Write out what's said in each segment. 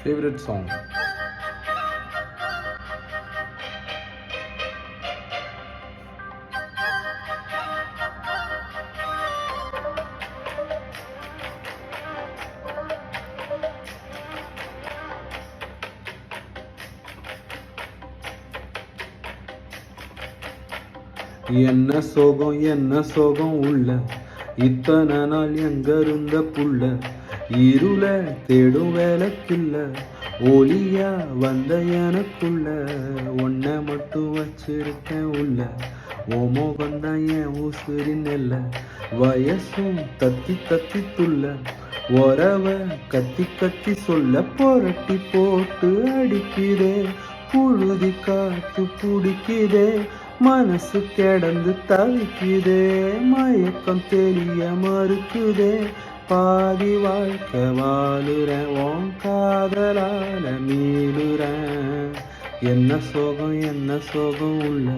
favorite song. என்ன சோகம் உள்ள இத்தனை நாள் எங்க இருந்த புள்ள இருள தேடும் வேலைக்கில்ல ஒளியா வந்த எனக்குள்ள ஒன்ன மட்டும் வச்சிருக்கேன் உள்ள ஓமோகந்தான் என் ஊசுரி நெல்ல வயசும் தத்தி தத்தி துள்ள உறவ கத்தி கத்தி சொல்ல புரட்டி போட்டு அடிக்கிறே புழுதி காத்து பிடிக்கிறே மனசு கிடந்து தவிக்குதே மயக்கம் தெரிய மறுக்குதே பாதி வாழ்க்கை வாழுறேன் உன் காதலால மீளுறேன் என்ன சோகம் உள்ள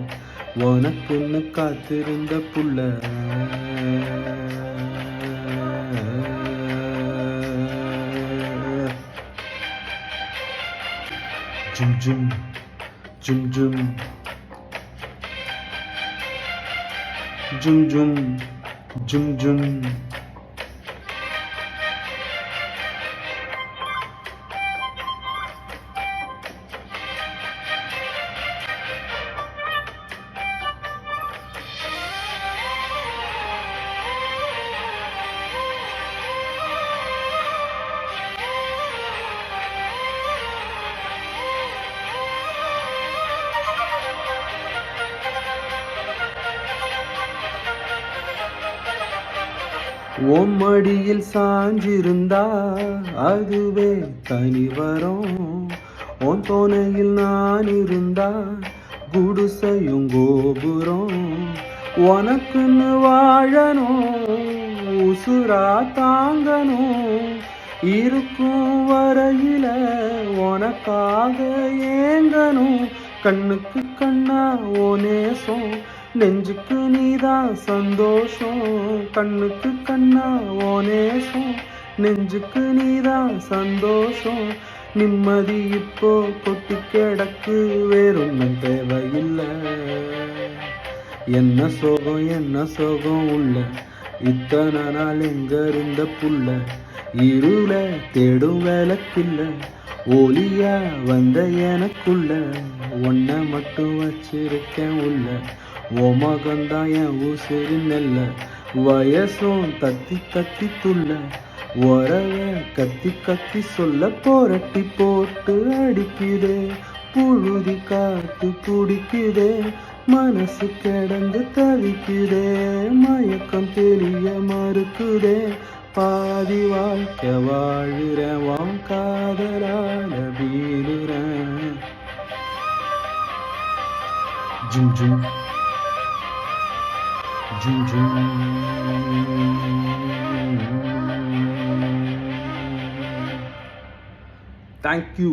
உனக்குன்னு காத்திருந்த புள்ள ஜும் ஜும் ஜும் ஜும் Jum jum, jum jum. மடியில் சாஞ்சிருந்தா அதுவே தனி வரும் உன் துணையில் நான் இருந்தா குடிசையும் கோபுரம் உனக்குன்னு வாழணும் உசுரா தாங்கணும் இருக்கும் வரையில உனக்காக ஏங்கணும் கண்ணுக்கு கண்ணா ஓ நேசம் நெஞ்சுக்கு நீதான் சந்தோஷம் கண்ணுக்கு கண்ணா ஓ நேசம் நெஞ்சுக்கு நீதான் சந்தோஷம் நிம்மதி இப்போ கொட்டி கிடக்கு வேறொன்னும் தேவையில்லை என்ன சோகம் உள்ள இத்தனை நாள் எங்க இருந்த புள்ள இருள தேடும் வேலைக்கில்ல ஒளியா வந்த எனக்குள்ள ஒன்ன மட்டும் வச்சிருக்கேன் உள்ள ஓமகந்தான் என் ஊசுரி நெல்ல வயசும் தத்தி தத்தி துள்ள உறவ கத்தி கத்தி சொல்ல புரட்டி போட்டு அடிக்குதே புழுதி காத்து பிடிக்குதே மனசு கிடந்து தவிக்குதே மயக்கம் தெரிய மறுக்குதே பாதி வாழ்க்கை வாழுறேன் உன் காதலால வீழுறேன் ஜும் ஜும் ஜும் ஜும் தேங்க்யூ